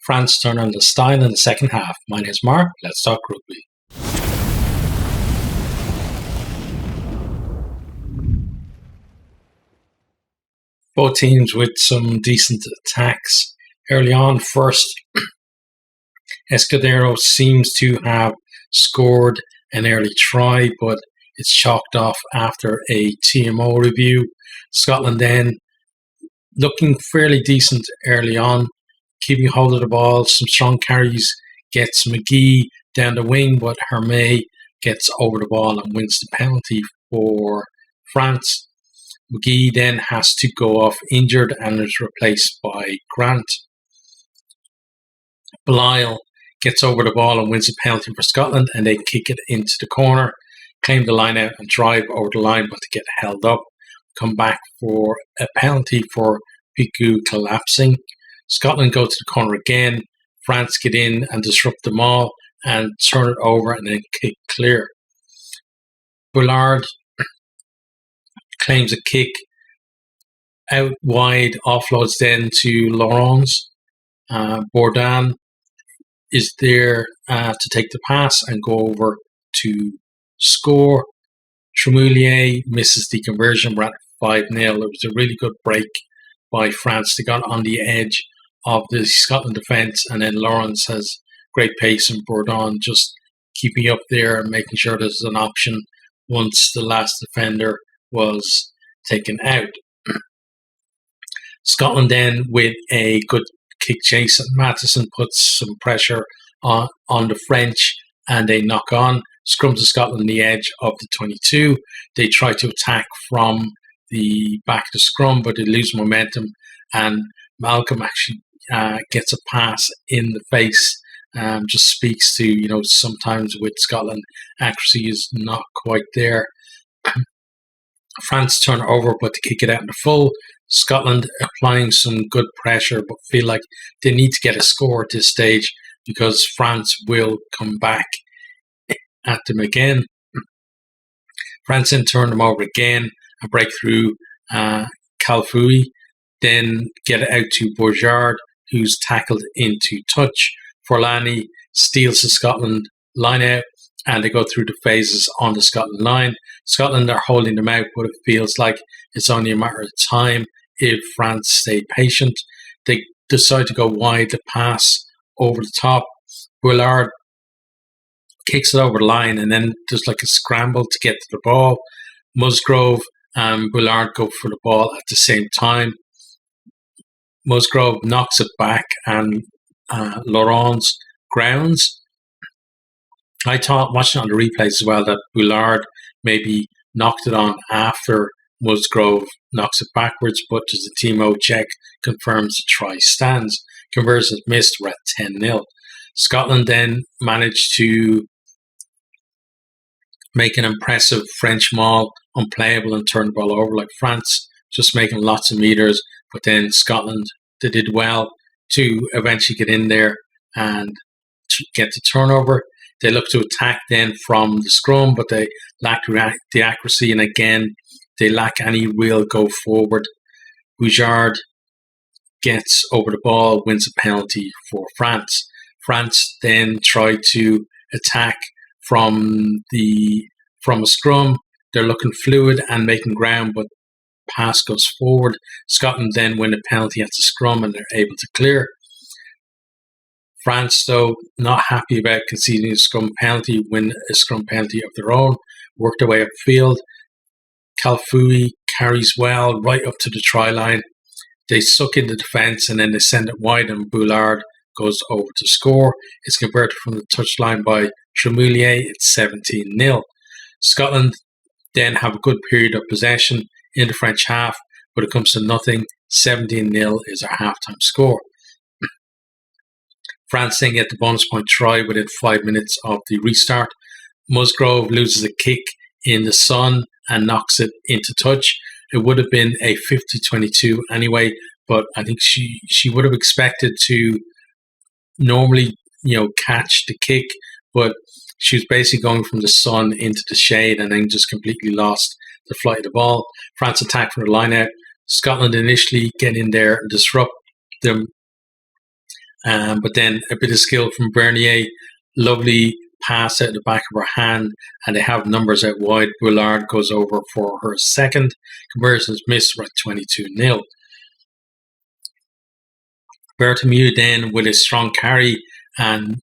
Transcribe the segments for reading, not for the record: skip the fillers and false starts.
France turned on the style in the second half. My name is Mark. Let's talk rugby. Both teams with some decent attacks early on. First, Escudero seems to have scored an early try, but it's chalked off after a TMO review. Scotland then looking fairly decent early on, keeping hold of the ball, some strong carries, gets McGee down the wing, but Hermé gets over the ball and wins the penalty for France. McGee then has to go off injured and is replaced by Grant. Belial gets over the ball and wins the penalty for Scotland, and they kick it into the corner, claim the line out and drive over the line, but to get held up. Come back for a penalty for Piku collapsing. Scotland go to the corner again. France get in and disrupt them all and turn it over and then kick clear. Bullard claims a kick out wide, offloads then to Laurens. Bourdin is there to take the pass and go over to score. Tremoulier misses the conversion. We're at 5-0. It was a really good break by France. They got on the edge of the Scotland defence, and then Laurens has great pace, and Bourdin just keeping up there and making sure there's an option once the last defender was taken out. Scotland then with a good kick chase, and Matheson puts some pressure on the French and they knock on. Scrum to Scotland on the edge of the 22. They try to attack from the back of the scrum, but they lose momentum, and Malcolm actually gets a pass in the face. Just speaks to, sometimes with Scotland, accuracy is not quite there. France turn over, but to kick it out in the full. Scotland applying some good pressure, but feel like they need to get a score at this stage because France will come back at them again. France then turn them over again and break through Calfui, then get it out to Bourgeard, who's tackled into touch. Forlani steals the Scotland line out, and they go through the phases on the Scotland line. Scotland are holding them out, but it feels like it's only a matter of time if France stay patient. They decide to go wide, the pass over the top. Bullard kicks it over the line, and then there's like a scramble to get to the ball. Musgrove and Bullard go for the ball at the same time. Musgrove knocks it back, and Laurens grounds. I thought, watching on the replays as well, that Bullard maybe knocked it on after Musgrove knocks it backwards, but as the TMO check confirms the try stands. Conversion missed. We're at 10-0. Scotland then managed to make an impressive French maul unplayable and turn the ball over, like France just making lots of meters, but then Scotland, they did well to eventually get in there and get the turnover. They look to attack then from the scrum, but they lack the accuracy, and again, they lack any real go forward. Bourgeard gets over the ball, wins a penalty for France. France then try to attack from a scrum. They're looking fluid and making ground, but pass goes forward. Scotland then win a penalty at the scrum, and they're able to clear. France, though, not happy about conceding a scrum penalty, win a scrum penalty of their own, work their way upfield. Calfui carries well right up to the try line. They suck in the defence, and then they send it wide, and Bullard goes over to score. It's converted from the touchline by Tremoulier. It's 17-0. Scotland then have a good period of possession in the French half, but it comes to nothing. 17-0 is our halftime score. France then get the bonus point try within 5 minutes of the restart. Musgrove loses a kick in the sun and knocks it into touch. It would have been a 50-22 anyway, but I think she would have expected to normally, catch the kick, but she was basically going from the sun into the shade and then just completely lost the flight of the ball. France attack from the line out. Scotland initially get in there and disrupt them, But then a bit of skill from Bernier, lovely pass out the back of her hand, and they have numbers out wide. Bullard goes over for her second. Conversions missed, at 22-0. Bertomeu then with a strong carry and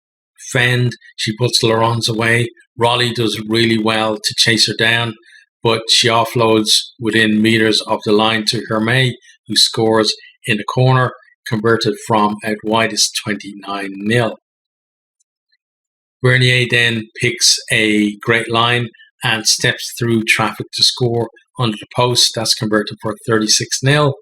fend, she puts Laurens away. Raleigh does really well to chase her down, but she offloads within meters of the line to Hermé, who scores in the corner, converted from out wide is 29-0. Bernier then picks a great line and steps through traffic to score under the post. That's converted for 36-0.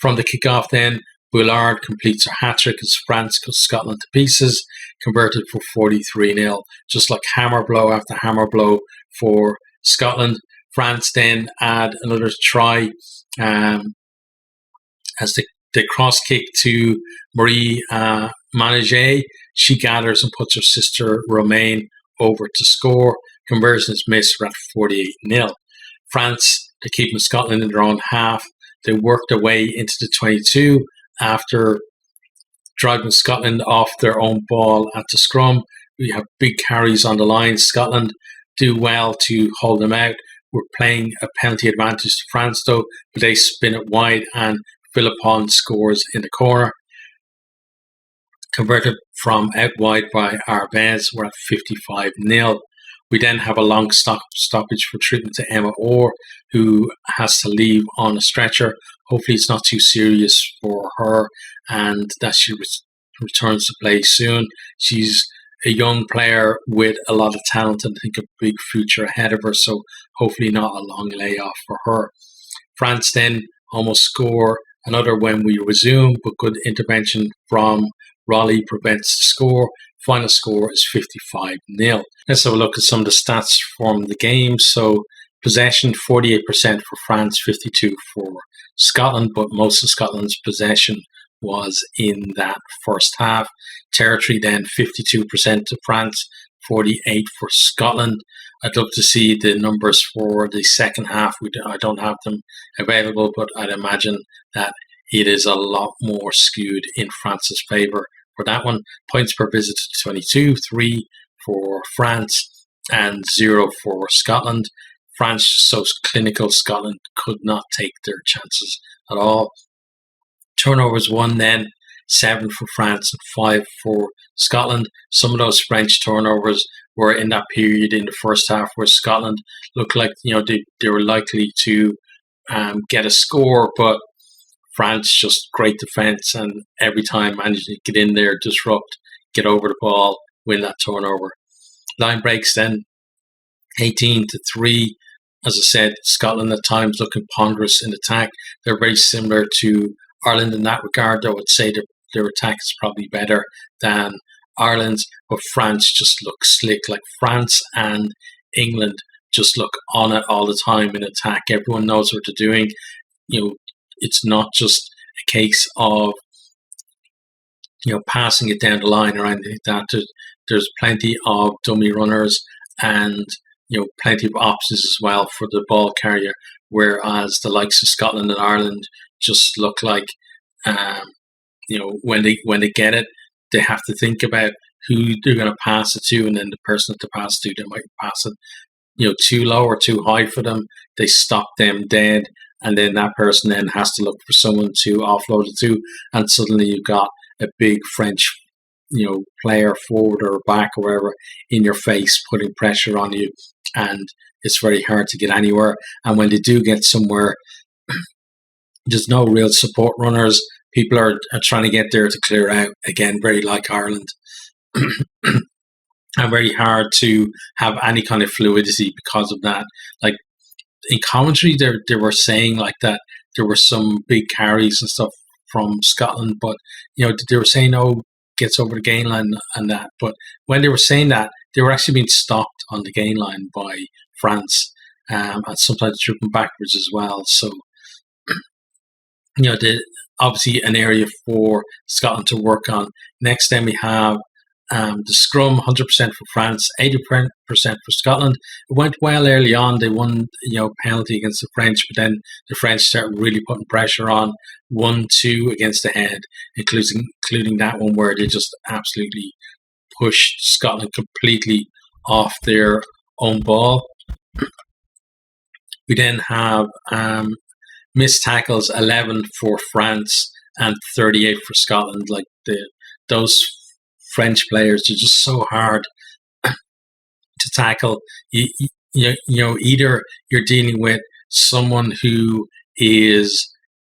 From the kickoff then, Bullard completes her hat-trick as France cuts Scotland to pieces, converted for 43-0. Just like hammer blow after hammer blow for Scotland. France then add another try as the cross kick to Marie Manager. She gathers and puts her sister Romaine over to score. Conversion is missed at 48-0. France, they're keeping Scotland in their own half. They work their way into the 22 after driving Scotland off their own ball at the scrum. We have big carries on the line. Scotland do well to hold them out. We're playing a penalty advantage to France though, but they spin it wide and Philippon scores in the corner. Converted from out wide by Arbez, we're at 55-0. We then have a long stoppage for treatment to Emma Orr, who has to leave on a stretcher. Hopefully it's not too serious for her and that she returns to play soon. She's a young player with a lot of talent and I think a big future ahead of her, so hopefully not a long layoff for her. France then almost score another when we resume, but good intervention from Raleigh prevents the score. Final score is 55-0. Let's have a look at some of the stats from the game. So possession 48% for France, 52% for Scotland, but most of Scotland's possession was in that first half. Territory then 52% to France, 48% for Scotland. I'd love to see the numbers for the second half. I don't have them available, but I'd imagine that it is a lot more skewed in France's favour for that one. Points per visit to 22, 3 for France and 0 for Scotland. France so clinical, Scotland could not take their chances at all. Turnovers 1 then, 7 for France and 5 for Scotland. Some of those French turnovers were in that period in the first half where Scotland looked like they were likely to get a score, but France just great defence and every time managed to get in there, disrupt, get over the ball, win that turnover. Line breaks then 18-3. As I said, Scotland at times looking ponderous in attack. They're very similar to Ireland in that regard, though I'd say their attack is probably better than Ireland's, but France just looks slick. Like France and England just look on it all the time in attack. Everyone knows what they're doing. It's not just a case of passing it down the line or anything like that. There's plenty of dummy runners and plenty of options as well for the ball carrier, whereas the likes of Scotland and Ireland just look like when they get it, they have to think about who they're going to pass it to, and then the person to pass to, they might pass it too low or too high for them. They stop them dead, and then that person then has to look for someone to offload it to, and suddenly you've got a big French player forward or back or wherever in your face putting pressure on you, and it's very hard to get anywhere. And when they do get somewhere, there's no real support runners. People are trying to get there to clear out, again, very like Ireland. And very hard to have any kind of fluidity because of that. Like in commentary, they were saying like that there were some big carries and stuff from Scotland, but they were saying, oh, gets over the gain line and that. But when they were saying that, they were actually being stopped on the gain line by France, and sometimes driven backwards as well. So obviously an area for Scotland to work on. Next, then we have The scrum, 100% for France, 80% for Scotland. It went well early on. They won, penalty against the French, but then the French started really putting pressure on. 1-2 against the head, including that one where they just absolutely pushed Scotland completely off their own ball. We then have missed tackles, 11 for France and 38 for Scotland. Like those French players are just so hard to tackle. Either you're dealing with someone who is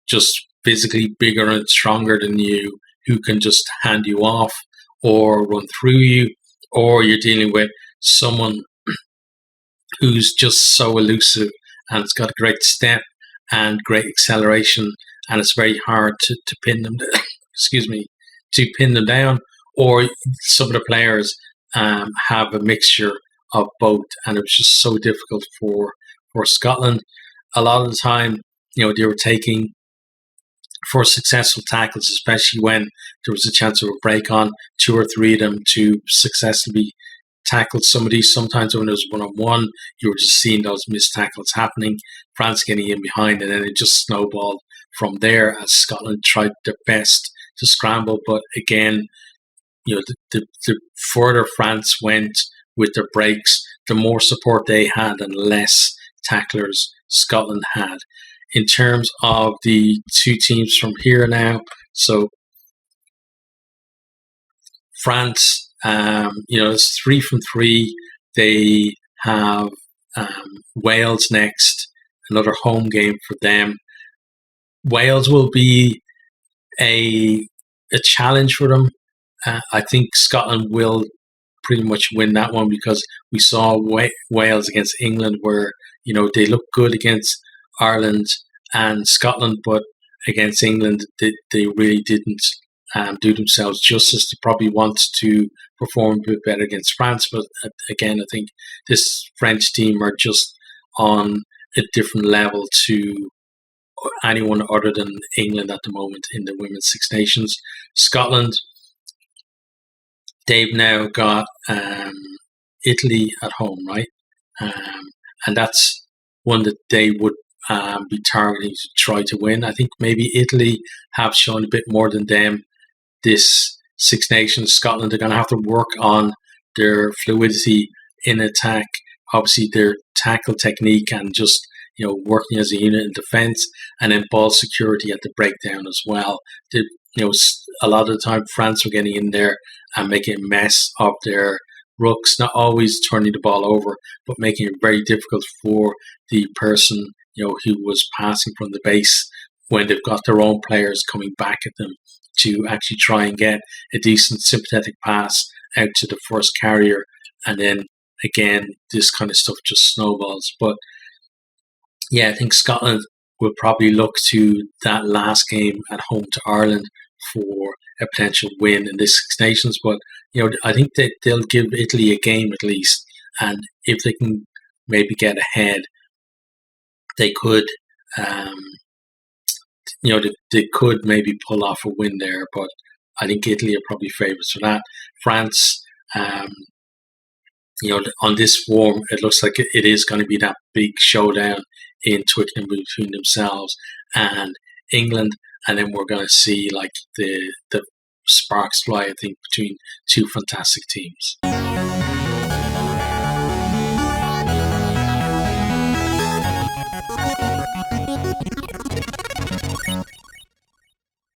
just physically bigger and stronger than you, who can just hand you off or run through you, or you're dealing with someone who's just so elusive and it's got a great step and great acceleration, and it's very hard to pin them. To pin them down. Or some of the players have a mixture of both, and it was just so difficult for Scotland. A lot of the time, they were taking, for successful tackles, especially when there was a chance of a break on, 2 or 3 of them to successfully tackle somebody. Sometimes when it was one-on-one, you were just seeing those missed tackles happening, France getting in behind, and then it just snowballed from there as Scotland tried their best to scramble. But again, the further France went with their breaks, the more support they had and less tacklers Scotland had. In terms of the two teams from here now, so France, it's 3 from 3. They have Wales next, another home game for them. Wales will be a challenge for them. I think Scotland will pretty much win that one, because we saw Wales against England where, they looked good against Ireland and Scotland, but against England, they really didn't do themselves justice. They probably want to perform a bit better against France, but again, I think this French team are just on a different level to anyone other than England at the moment in the Women's Six Nations. Scotland, they've now got Italy at home, right? And that's one that they would be targeting to try to win. I think maybe Italy have shown a bit more than them this Six Nations. Scotland are going to have to work on their fluidity in attack, obviously their tackle technique, and just working as a unit in defence, and then ball security at the breakdown as well. A lot of the time France were getting in there and making a mess of their rucks, not always turning the ball over, but making it very difficult for the person who was passing from the base, when they've got their own players coming back at them, to actually try and get a decent sympathetic pass out to the first carrier. And then again, this kind of stuff just snowballs. But yeah, I think Scotland will probably look to that last game at home to Ireland for a potential win in this Six Nations. But I think that they'll give Italy a game at least, and if they can maybe get ahead, they could they could maybe pull off a win there. But I think Italy are probably favourites for that. France, on this form, it looks like it is going to be that big showdown in Twickenham between themselves and England, and then we're going to see like the sparks fly, I think, between two fantastic teams.